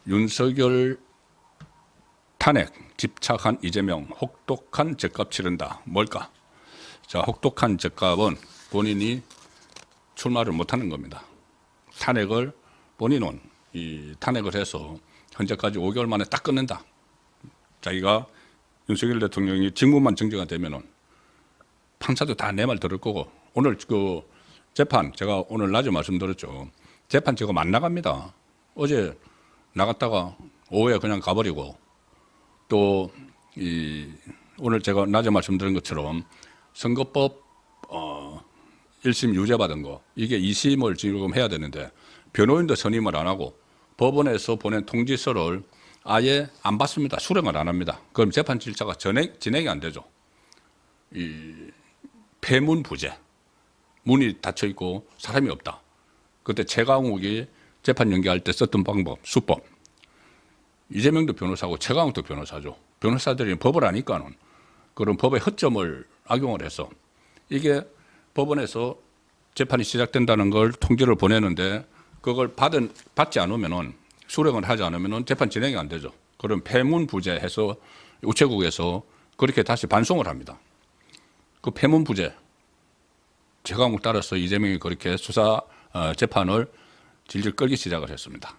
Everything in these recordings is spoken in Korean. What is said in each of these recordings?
윤석열 탄핵 집착한 이재명 혹독한 죗값 치른다. 뭘까? 자, 혹독한 죗값은 본인이 출마를 못하는 겁니다. 탄핵을 본인은 탄핵을 해서 현재까지 5개월 만에 딱 끝낸다. 자기가 윤석열 대통령이 직무만 정지가 되면은 판사도 다 내 말 들을 거고, 오늘 그 재판 제가 오늘 낮에 말씀드렸죠. 재판 지금 안 나갑니다. 어제 나갔다가 오후에 그냥 가버리고, 또 오늘 제가 낮에 말씀드린 것처럼 선거법 1심 유죄 받은 거, 이게 2심을 지금 해야 되는데 변호인도 선임을 안 하고 법원에서 보낸 통지서를 아예 안 받습니다. 수령을 안 합니다. 그럼 재판 절차가 진행이 안 되죠. 폐문 부재, 문이 닫혀 있고 사람이 없다. 그때 최강욱이 재판 연기할 때 썼던 방법, 수법. 이재명도 변호사고 최강욱도 변호사죠. 변호사들이 법을 아니까는 그런 법의 허점을 악용을 해서 이게 법원에서 재판이 시작된다는 걸 통지를 보내는데 그걸 받지 않으면은, 수령을 하지 않으면은 재판 진행이 안 되죠. 그럼 폐문 부재해서 우체국에서 그렇게 다시 반송을 합니다. 그 폐문 부재, 최강욱 따라서 이재명이 그렇게 수사 재판을 질질 끌기 시작을 했습니다.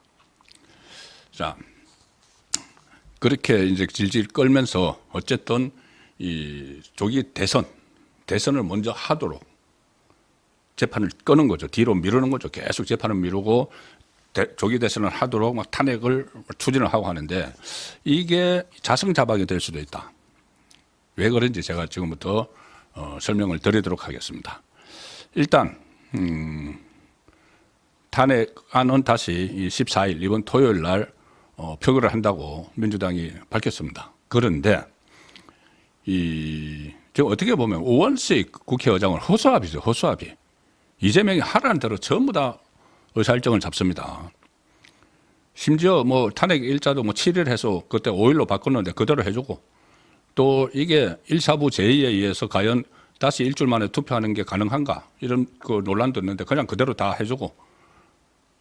자, 그렇게 이제 질질 끌면서 어쨌든 이 조기 대선을 먼저 하도록 재판을 끄는 거죠. 뒤로 미루는 거죠. 계속 재판을 미루고 조기 대선을 하도록 막 탄핵을 추진을 하고 하는데, 이게 자승자박이 될 수도 있다. 왜 그런지 제가 지금부터 설명을 드리도록 하겠습니다. 일단 탄핵안은 다시 14일 이번 토요일 날 표결을 한다고 민주당이 밝혔습니다. 그런데 지금 어떻게 보면 오원식 국회의장을 허수아비죠. 허수아비. 이재명이 하라는 대로 전부 다 의사일정을 잡습니다. 심지어 뭐 탄핵 일자도 뭐 7일 해서 그때 5일로 바꿨는데 그대로 해주고, 또 이게 1사부 제의에 의해서 과연 다시 일주일 만에 투표하는 게 가능한가, 이런 그 논란도 있는데 그냥 그대로 다 해주고,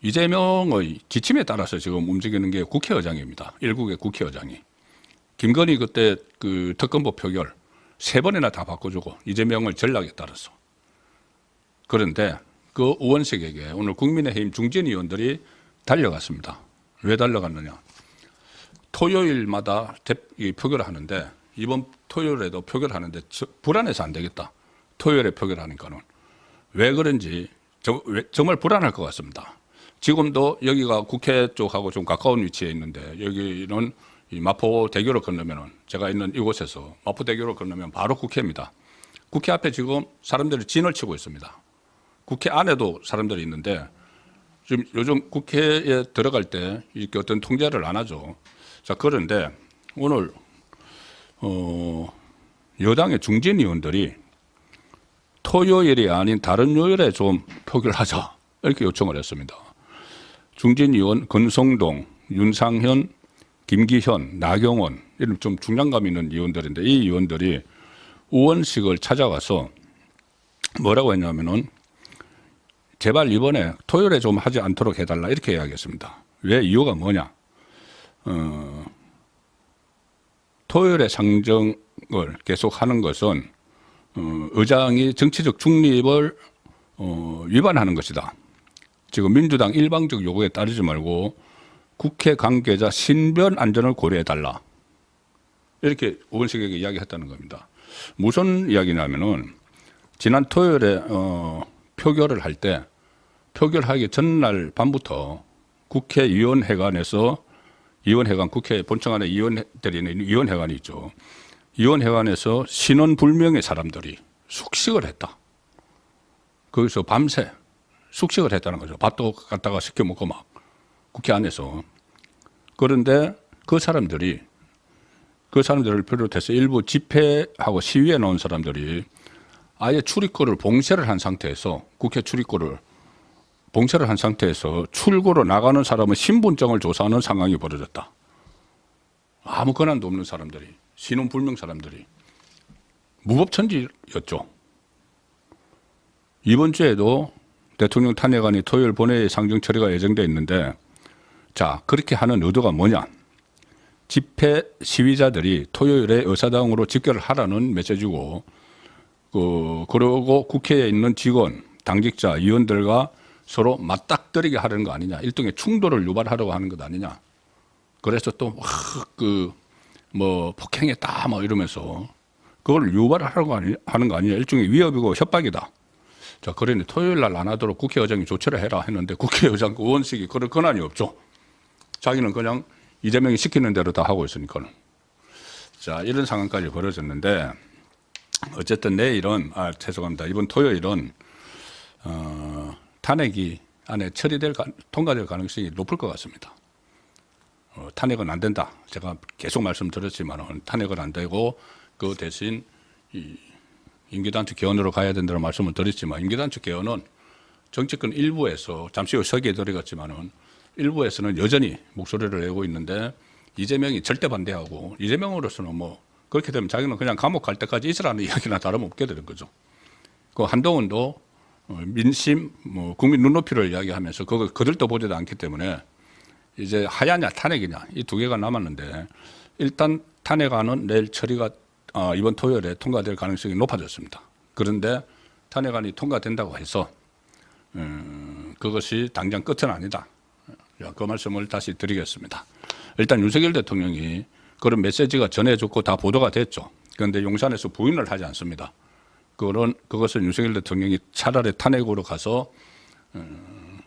이재명의 지침에 따라서 지금 움직이는 게 국회의장입니다. 일국의 국회의장이. 김건희 그때 그 특검법 표결 3번이나 다 바꿔주고, 이재명을 전략에 따라서. 그런데 그 우원식에게 오늘 국민의힘 중진 의원들이 달려갔습니다. 왜 달려갔느냐? 토요일마다 표결을 하는데 이번 토요일에도 표결하는데 불안해서 안 되겠다. 토요일에 표결하니까는. 왜 그런지 정말 불안할 것 같습니다. 지금도 여기가 국회 쪽하고 좀 가까운 위치에 있는데, 여기는 이 마포대교를 건너면은, 제가 있는 이곳에서 마포대교를 건너면 바로 국회입니다. 국회 앞에 지금 사람들이 진을 치고 있습니다. 국회 안에도 사람들이 있는데 지금 요즘 국회에 들어갈 때 이렇게 어떤 통제를 안 하죠. 자, 그런데 오늘 여당의 중진 의원들이 토요일이 아닌 다른 요일에 좀 표결하자, 이렇게 요청을 했습니다. 중진 의원 권성동, 윤상현, 김기현, 나경원, 이런 좀 중량감 있는 의원들인데, 이 의원들이 우원식을 찾아가서 뭐라고 했냐면은, 제발 이번에 토요일에 좀 하지 않도록 해달라, 이렇게 이야기했습니다. 왜? 이유가 뭐냐? 토요일에 상정을 계속하는 것은 의장이 정치적 중립을 위반하는 것이다. 지금 민주당 일방적 요구에 따르지 말고 국회 관계자 신변 안전을 고려해달라, 이렇게 우원식에게 이야기했다는 겁니다. 무슨 이야기냐면은, 지난 토요일에 표결을 할 때, 표결하기 전날 밤부터 국회의원회관에서, 국회 본청 안에 의원들이 있는 의원회관이 있죠. 의원회관에서 신원불명의 사람들이 숙식을 했다. 거기서 밤새 숙식을 했다는 거죠. 밥도 갖다가 시켜 먹고 막 국회 안에서. 그런데 그 사람들을 비롯해서 일부 집회하고 시위에 나온 사람들이 아예 출입구를 봉쇄를 한 상태에서, 국회 출입구를 봉쇄를 한 상태에서 출구로 나가는 사람의 신분증을 조사하는 상황이 벌어졌다. 아무 권한도 없는 사람들이, 신원불명 사람들이 무법천지였죠. 이번 주에도 대통령 탄핵안이 토요일 본회의 상정 처리가 예정돼 있는데, 자, 그렇게 하는 의도가 뭐냐? 집회 시위자들이 토요일에 의사당으로 집결을 하라는 메시지고, 그리고 국회에 있는 직원, 당직자, 의원들과 서로 맞닥뜨리게 하려는 거 아니냐. 일종의 충돌을 유발하려고 하는 것 아니냐. 그래서 또 폭행했다 이러면서 그걸 유발하려고 하는 거 아니냐. 일종의 위협이고 협박이다. 자, 그러니 토요일 날 안 하도록 국회의장이 조치를 해라 했는데 국회의장 의원식이 그럴 권한이 없죠. 자기는 그냥 이재명이 시키는 대로 다 하고 있으니까는. 자, 이런 상황까지 벌어졌는데 어쨌든 내일은, 죄송합니다. 이번 토요일은, 탄핵이 안에 통과될 가능성이 높을 것 같습니다. 탄핵은 안 된다. 제가 계속 말씀드렸지만 탄핵은 안 되고 그 대신 임기단축 개헌으로 가야 된다는 말씀을 드렸지만 임기단축 개헌은 정치권 일부에서 잠시 후 서기에 들어갔지만은 일부에서는 여전히 목소리를 내고 있는데 이재명이 절대 반대하고 이재명으로서는 그렇게 되면 자기는 그냥 감옥 갈 때까지 있으라는 이야기나 다름없게 되는 거죠. 그 한동훈도 민심, 국민 눈높이를 이야기하면서 그걸 거들떠 보지도 않기 때문에 이제 하야냐 탄핵이냐 이 두 개가 남았는데 일단 탄핵안은 내일 처리가 이번 토요일에 통과될 가능성이 높아졌습니다. 그런데 탄핵안이 통과된다고 해서 그것이 당장 끝은 아니다. 그 말씀을 다시 드리겠습니다. 일단 윤석열 대통령이 그런 메시지가 전해졌고 다 보도가 됐죠. 그런데 용산에서 부인을 하지 않습니다. 그것은 윤석열 대통령이 차라리 탄핵으로 가서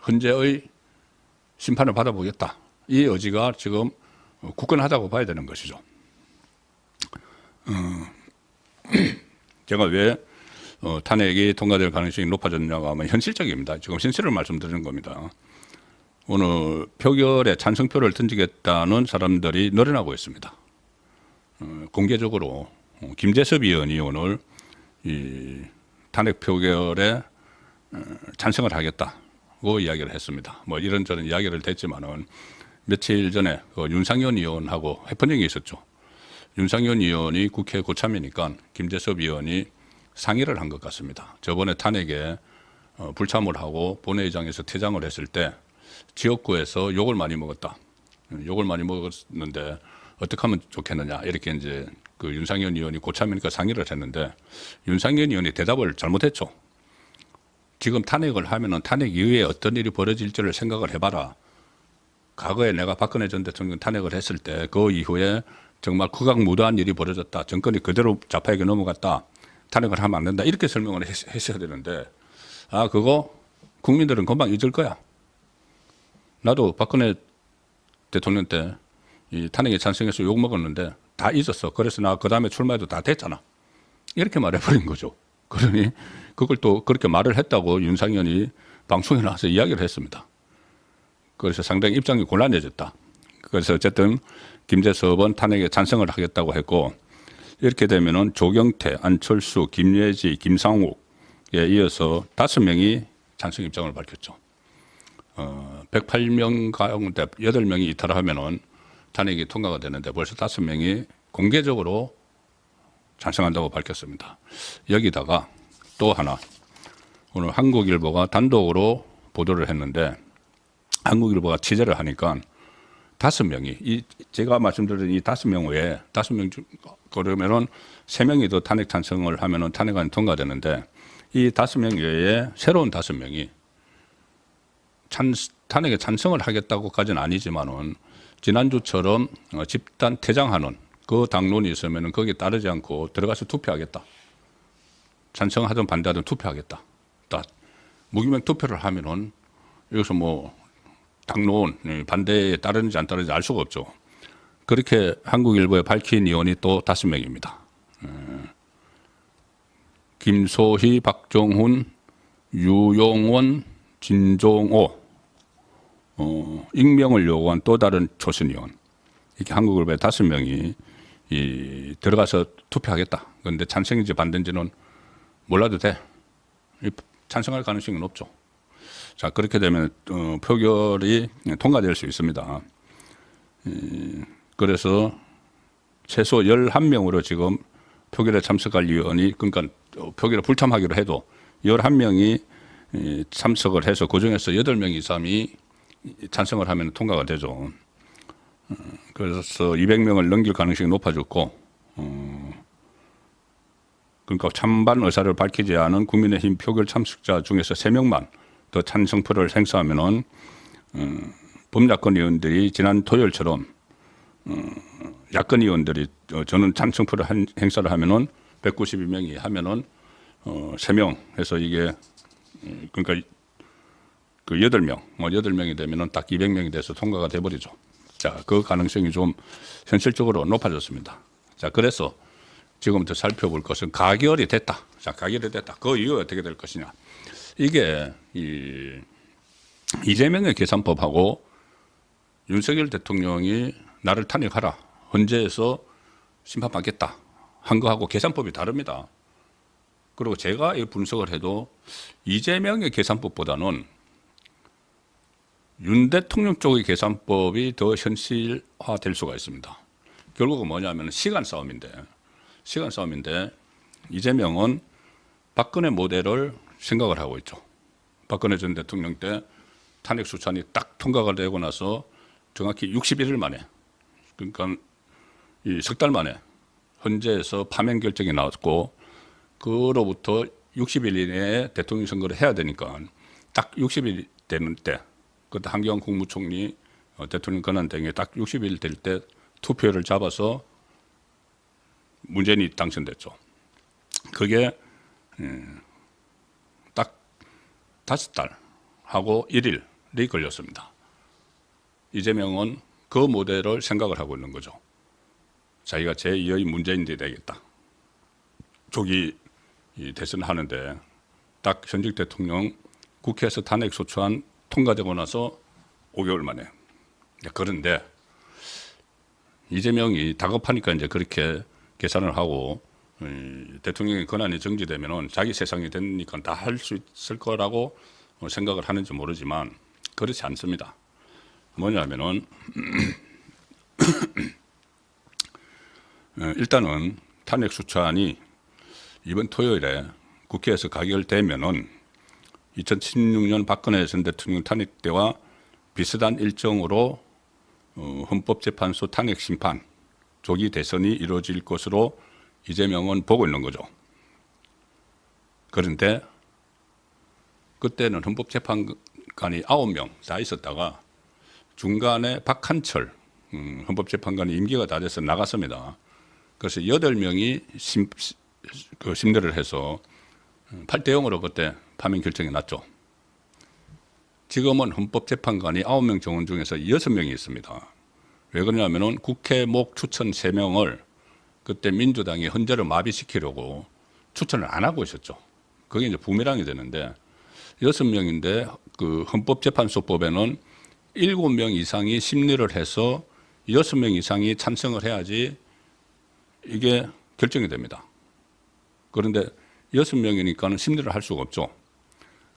헌재의 심판을 받아보겠다. 이 의지가 지금 굳건하다고 봐야 되는 것이죠. 제가 왜 탄핵이 통과될 가능성이 높아졌냐고 하면 현실적입니다. 지금 현실을 말씀드리는 겁니다. 오늘 표결에 찬성표를 던지겠다는 사람들이 늘어나고 있습니다. 공개적으로 김재섭 의원이 오늘 이 탄핵 표결에 찬성을 하겠다고 이야기를 했습니다. 이런저런 이야기를 했지만은 며칠 전에 윤상현 의원하고 해프닝이 있었죠. 윤상현 의원이 국회 고참이니까 김재섭 의원이 상의를 한 것 같습니다. 저번에 탄핵에 불참을 하고 본회의장에서 퇴장을 했을 때 지역구에서 욕을 많이 먹었다. 욕을 많이 먹었는데 어떻게 하면 좋겠느냐 이렇게 이제 그 윤상현 의원이 고참이니까 상의를 했는데 윤상현 의원이 대답을 잘못했죠. 지금 탄핵을 하면은 탄핵 이후에 어떤 일이 벌어질지를 생각을 해봐라. 과거에 내가 박근혜 전 대통령 탄핵을 했을 때 그 이후에 정말 극악무도한 일이 벌어졌다. 정권이 그대로 좌파에게 넘어갔다. 탄핵을 하면 안 된다. 이렇게 설명을 했어야 되는데 그거 국민들은 금방 잊을 거야. 나도 박근혜 대통령 때 이 탄핵에 찬성해서 욕 먹었는데 다 잊었어. 그래서 나 그 다음에 출마해도 다 됐잖아. 이렇게 말해버린 거죠. 그러니 그걸 또 그렇게 말을 했다고 윤상현이 방송에 나와서 이야기를 했습니다. 그래서 상당히 입장이 곤란해졌다. 그래서 어쨌든 김재섭은 탄핵에 찬성을 하겠다고 했고 이렇게 되면은 조경태, 안철수, 김예지, 김상욱에 이어서 5명이 찬성 입장을 밝혔죠. 108명 가운데 8명이 이탈하면은 탄핵이 통과가 되는데 벌써 5명이 공개적으로 찬성한다고 밝혔습니다. 여기다가 또 하나 오늘 한국일보가 단독으로 보도를 했는데 한국일보가 취재를 하니까 5명이 제가 말씀드린 이 5명 외에 5명 그러면은 3명이 더 탄핵 찬성을 하면은 탄핵안이 통과되는데 이 5명 외에 새로운 5명이 탄핵에 찬성을 하겠다고까지는 아니지만은 지난주처럼 집단 퇴장하는 그 당론이 있으면은 거기에 따르지 않고 들어가서 투표하겠다. 찬성하든 반대하든 투표하겠다. 무기명 투표를 하면은 여기서 당론 반대에 따르는지 안 따르는지 알 수가 없죠. 그렇게 한국일보에 밝힌 의원이 또 5명입니다. 김소희, 박정훈, 유용원, 진종호, 익명을 요구한 또 다른 초선 의원. 이렇게 한국일보에 5명이 들어가서 투표하겠다. 그런데 찬성인지 반대인지는 몰라도 돼. 찬성할 가능성이 높죠. 자, 그렇게 되면 표결이 통과될 수 있습니다. 그래서 최소 11명으로 지금 표결에 참석할 의원이 그러니까 표결에 불참하기로 해도 11명이 참석을 해서 그중에서 8명 이상이 찬성을 하면 통과가 되죠. 그래서 200명을 넘길 가능성이 높아졌고, 그러니까 찬반 의사를 밝히지 않은 국민의힘 표결 참석자 중에서 3명만 더 찬성표를 행사하면은 범야권 의원들이 지난 토요일처럼 야권 의원들이 저는 찬성표를 행사를 하면은 192명이 하면은 3명 해서 이게 그러니까 그 8명, 뭐 8명이 되면은 딱 200명이 돼서 통과가 돼 버리죠. 자, 그 가능성이 좀 현실적으로 높아졌습니다. 자, 그래서 지금부터 살펴볼 것은 가결이 됐다. 자, 가결이 됐다. 그 이후에 어떻게 될 것이냐. 이게 이재명의 계산법하고 윤석열 대통령이 나를 탄핵하라. 헌재에서 심판받겠다. 한 거하고 계산법이 다릅니다. 그리고 제가 이 분석을 해도 이재명의 계산법보다는 윤 대통령 쪽의 계산법이 더 현실화될 수가 있습니다. 결국은 뭐냐면 시간 싸움인데 이재명은 박근혜 모델을 생각을 하고 있죠. 박근혜 전 대통령 때 탄핵 수찬이 딱 통과가 되고 나서 정확히 61일 만에, 그러니까 이 석 달 만에 헌재에서 파면 결정이 나왔고, 그로부터 60일 이내에 대통령 선거를 해야 되니까 딱 60일 되는 때, 그때 한경환 국무총리 대통령 권한 등에 딱 60일 될 때 투표를 잡아서 문재인이 당선됐죠. 그게 딱 5달하고 1일이 걸렸습니다. 이재명은 그 모델을 생각을 하고 있는 거죠. 자기가 제2의 문재인이 되겠다. 조기 대선을 하는데 딱 현직 대통령 국회에서 탄핵 소추안 통과되고 나서 5개월 만에. 그런데 이재명이 다급하니까 이제 그렇게 계산을 하고 대통령의 권한이 정지되면은 자기 세상이 되니까 다 할 수 있을 거라고 생각을 하는지 모르지만 그렇지 않습니다. 뭐냐면은 일단은 탄핵 수찬이 이번 토요일에 국회에서 가결되면은 2016년 박근혜 전 대통령 탄핵 때와 비슷한 일정으로 헌법재판소 탄핵 심판 조기 대선이 이루어질 것으로 이재명은 보고 있는 거죠. 그런데 그때는 헌법재판관이 9명 다 있었다가 중간에 박한철 헌법재판관이 임기가 다 돼서 나갔습니다. 그래서 8명이 심리를 해서 8대0으로 그때 파면 결정이 났죠. 지금은 헌법재판관이 9명 정원 중에서 6명이 있습니다. 왜 그러냐면은 국회 목 추천 3명을 그때 민주당이 헌재를 마비시키려고 추천을 안 하고 있었죠. 그게 이제 부메랑이 되는데 6명인데 그 헌법재판소법에는 7명 이상이 심리를 해서 6명 이상이 찬성을 해야지 이게 결정이 됩니다. 그런데 6명이니까는 심리를 할 수가 없죠.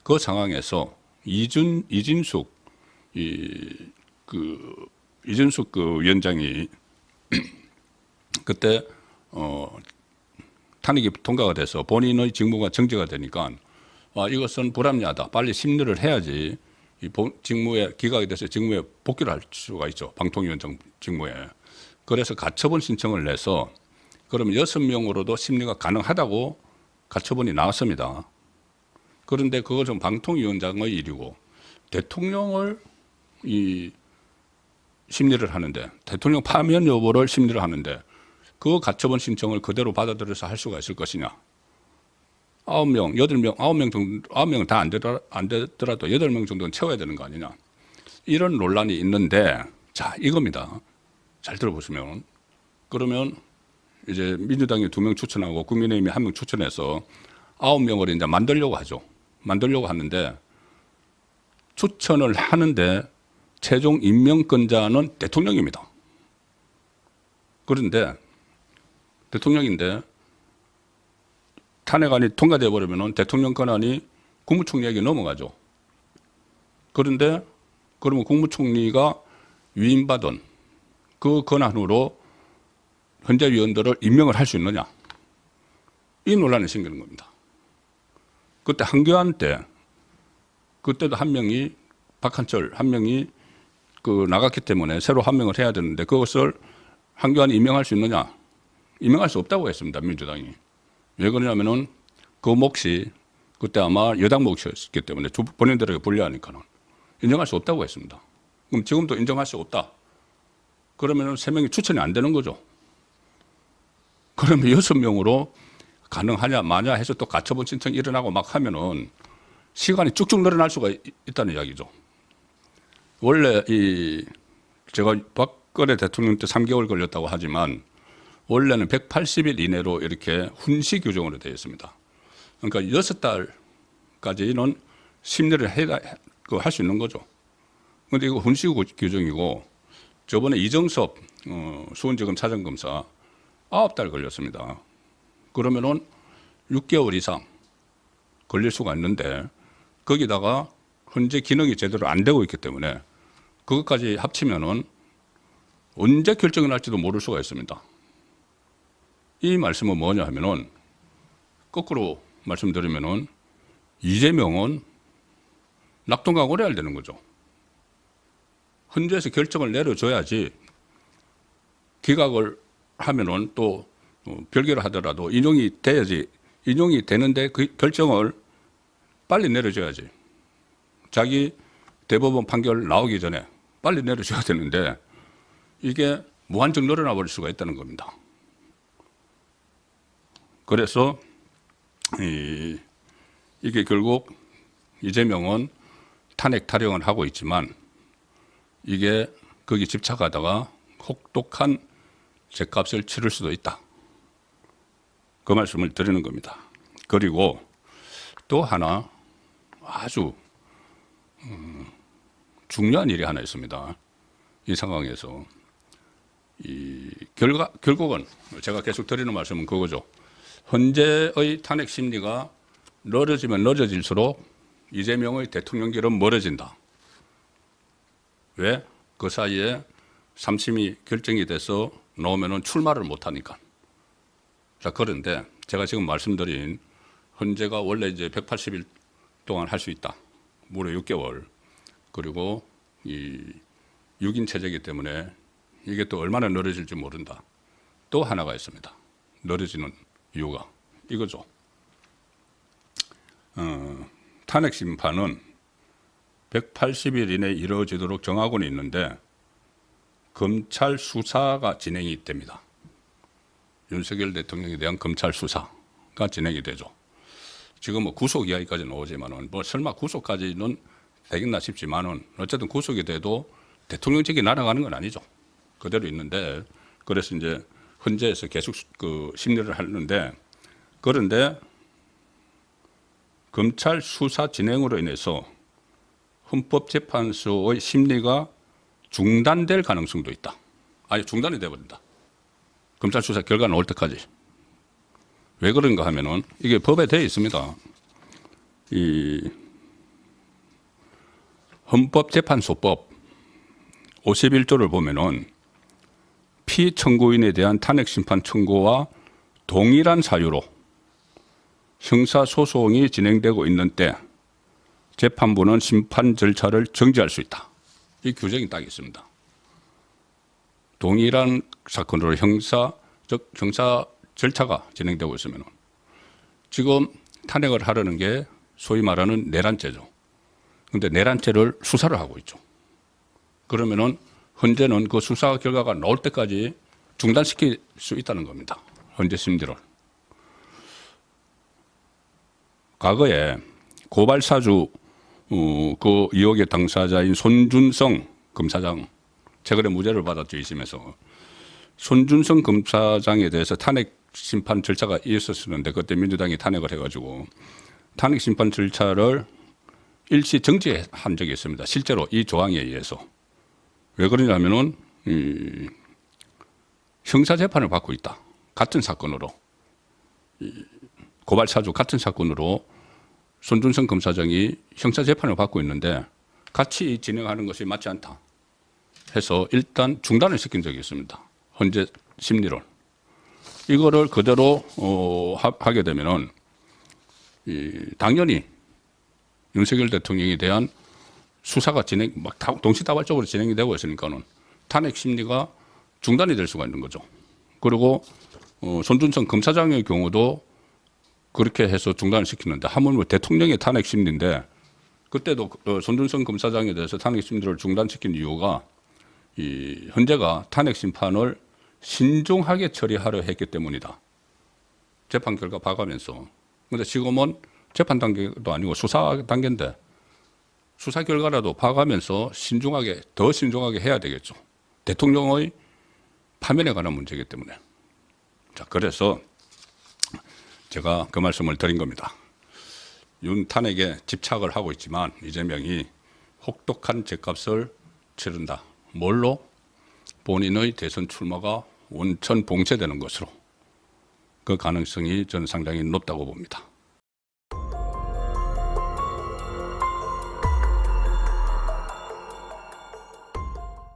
그 상황에서 이진숙 그 위원장이 그때 탄핵이 통과가 돼서 본인의 직무가 정지가 되니까 이것은 불합리하다. 빨리 심리를 해야지 이 직무에 기각이 돼서 직무에 복귀를 할 수가 있죠. 방통위원장 직무에. 그래서 가처분 신청을 내서 그러면 6명으로도 심리가 가능하다고 가처분이 나왔습니다. 그런데 그것은 방통위원장의 일이고 대통령을 심리를 하는데 대통령 파면 여부를 심리를 하는데 그 가처분 신청을 그대로 받아들여서 할 수가 있을 것이냐. 9명, 8명, 9명 정도, 9명은 다 안 되더라도 8명 정도는 채워야 되는 거 아니냐. 이런 논란이 있는데, 자, 이겁니다. 잘 들어보시면. 그러면 이제 민주당이 2명 추천하고 국민의힘이 1명 추천해서 9명을 이제 만들려고 하죠. 만들려고 하는데, 추천을 하는데 최종 임명권자는 대통령입니다. 그런데 대통령인데 탄핵안이 통과되어 버리면 대통령 권한이 국무총리에게 넘어가죠. 그런데 그러면 국무총리가 위임받은 그 권한으로 현재 위원들을 임명을 할 수 있느냐. 이 논란이 생기는 겁니다. 그때 한교안 때 그때도 한 명이 박한철 한 명이 나갔기 때문에 새로 한명을 해야 되는데 그것을 한교안이 임명할 수 있느냐? 임명할 수 없다고 했습니다. 민주당이. 왜 그러냐면은 그 몫이 그때 아마 여당 몫이었기 때문에 본인들에게 불리하니까는 인정할 수 없다고 했습니다. 그럼 지금도 인정할 수 없다. 그러면은 3명이 추천이 안 되는 거죠. 그러면 6명으로 가능하냐 마냐 해서 또 가처분 신청 일어나고 막 하면은 시간이 쭉쭉 늘어날 수가 있다는 이야기죠. 원래 제가 박근혜 대통령 때 3개월 걸렸다고 하지만 원래는 180일 이내로 이렇게 훈시 규정으로 되어 있습니다. 그러니까 6달까지는 심리를 할 수 있는 거죠. 그런데 이거 훈시 규정이고 저번에 이정섭 수원지검 사정검사 9달 걸렸습니다. 그러면은 6개월 이상 걸릴 수가 있는데 거기다가 현재 기능이 제대로 안 되고 있기 때문에 그것까지 합치면은 언제 결정이 날지도 모를 수가 있습니다. 이 말씀은 뭐냐 하면은 거꾸로 말씀드리면은 이재명은 낙동강 오래 해야 되는 거죠. 헌재에서 결정을 내려줘야지 기각을 하면은 또 별개로 하더라도 인용이 돼야지 인용이 되는데 그 결정을 빨리 내려줘야지. 자기 대법원 판결 나오기 전에 빨리 내려줘야 되는데 이게 무한정 늘어나 버릴 수가 있다는 겁니다. 그래서 이게 결국 이재명은 탄핵 타령을 하고 있지만 이게 거기 집착하다가 혹독한 죗값을 치를 수도 있다. 그 말씀을 드리는 겁니다. 그리고 또 하나 아주 중요한 일이 하나 있습니다. 이 상황에서 결국은 제가 계속 드리는 말씀은 그거죠. 헌재의 탄핵 심리가 늘어지면 늘어질수록 이재명의 대통령길은 멀어진다. 왜? 그 사이에 3심이 결정이 돼서 나오면은 출마를 못하니까. 자, 그런데 제가 지금 말씀드린 헌재가 원래 이제 180일 동안 할 수 있다. 무려 6개월. 그리고 이 6인 체제이기 때문에 이게 또 얼마나 늘어질지 모른다. 또 하나가 있습니다. 늘어지는 이유가 이거죠. 탄핵 심판은 180일 이내에 이루어지도록 정하고는 있는데 검찰 수사가 진행이 됩니다. 윤석열 대통령에 대한 검찰 수사가 진행이 되죠. 지금 뭐 구속 이야기까지 나오지만은 뭐 설마 구속까지는 되겠나 싶지만은 어쨌든 구속이 돼도 대통령직이 날아가는 건 아니죠. 그대로 있는데 그래서 이제 헌재에서 계속 그 심리를 하는데 그런데 검찰 수사 진행으로 인해서 헌법재판소의 심리가 중단될 가능성도 있다. 아니 중단이 돼버린다. 검찰 수사 결과 나올 때까지. 왜 그런가 하면은 이게 법에 되어 있습니다. 이 헌법재판소법 51조를 보면은 피청구인에 대한 탄핵심판 청구와 동일한 사유로 형사소송이 진행되고 있는 때 재판부는 심판 절차를 정지할 수 있다. 이 규정이 딱 있습니다. 동일한 사건으로 형사 절차가 진행되고 있으면 지금 탄핵을 하려는 게 소위 말하는 내란죄죠. 그런데 내란죄를 수사를 하고 있죠. 그러면은 헌재는 그 수사 결과가 나올 때까지 중단시킬 수 있다는 겁니다. 헌재 심리를. 과거에 고발사주 그 의혹의 당사자인 손준성 검사장 최근에 무죄를 받았죠. 1심에서. 손준성 검사장에 대해서 탄핵 심판 절차가 있었는데 그때 민주당이 탄핵을 해가지고 탄핵 심판 절차를 일시 정지한 적이 있습니다. 실제로 이 조항에 의해서. 왜 그러냐면은 형사재판을 받고 있다. 같은 사건으로. 고발사주 같은 사건으로 손준성 검사장이 형사재판을 받고 있는데 같이 진행하는 것이 맞지 않다 해서 일단 중단을 시킨 적이 있습니다. 헌재 심리론. 이거를 그대로 하게 되면은 당연히 윤석열 대통령에 대한 수사가 막 동시다발적으로 진행이 되고 있으니까는 탄핵 심리가 중단이 될 수가 있는 거죠. 그리고 손준성 검사장의 경우도 그렇게 해서 중단을 시키는데 하물며 대통령의 탄핵 심리인데 그때도 손준성 검사장에 대해서 탄핵 심리를 중단시킨 이유가 이 헌재가 탄핵 심판을 신중하게 처리하려 했기 때문이다. 재판 결과 봐가면서. 그런데 지금은 재판 단계도 아니고 수사 단계인데 수사 결과라도 봐가면서 더 신중하게 해야 되겠죠. 대통령의 파면에 관한 문제이기 때문에. 자, 그래서 제가 그 말씀을 드린 겁니다. 윤 탄핵에 집착을 하고 있지만 이재명이 혹독한 죗값을 치른다. 뭘로? 본인의 대선 출마가 원천 봉쇄되는 것으로. 그 가능성이 저는 상당히 높다고 봅니다.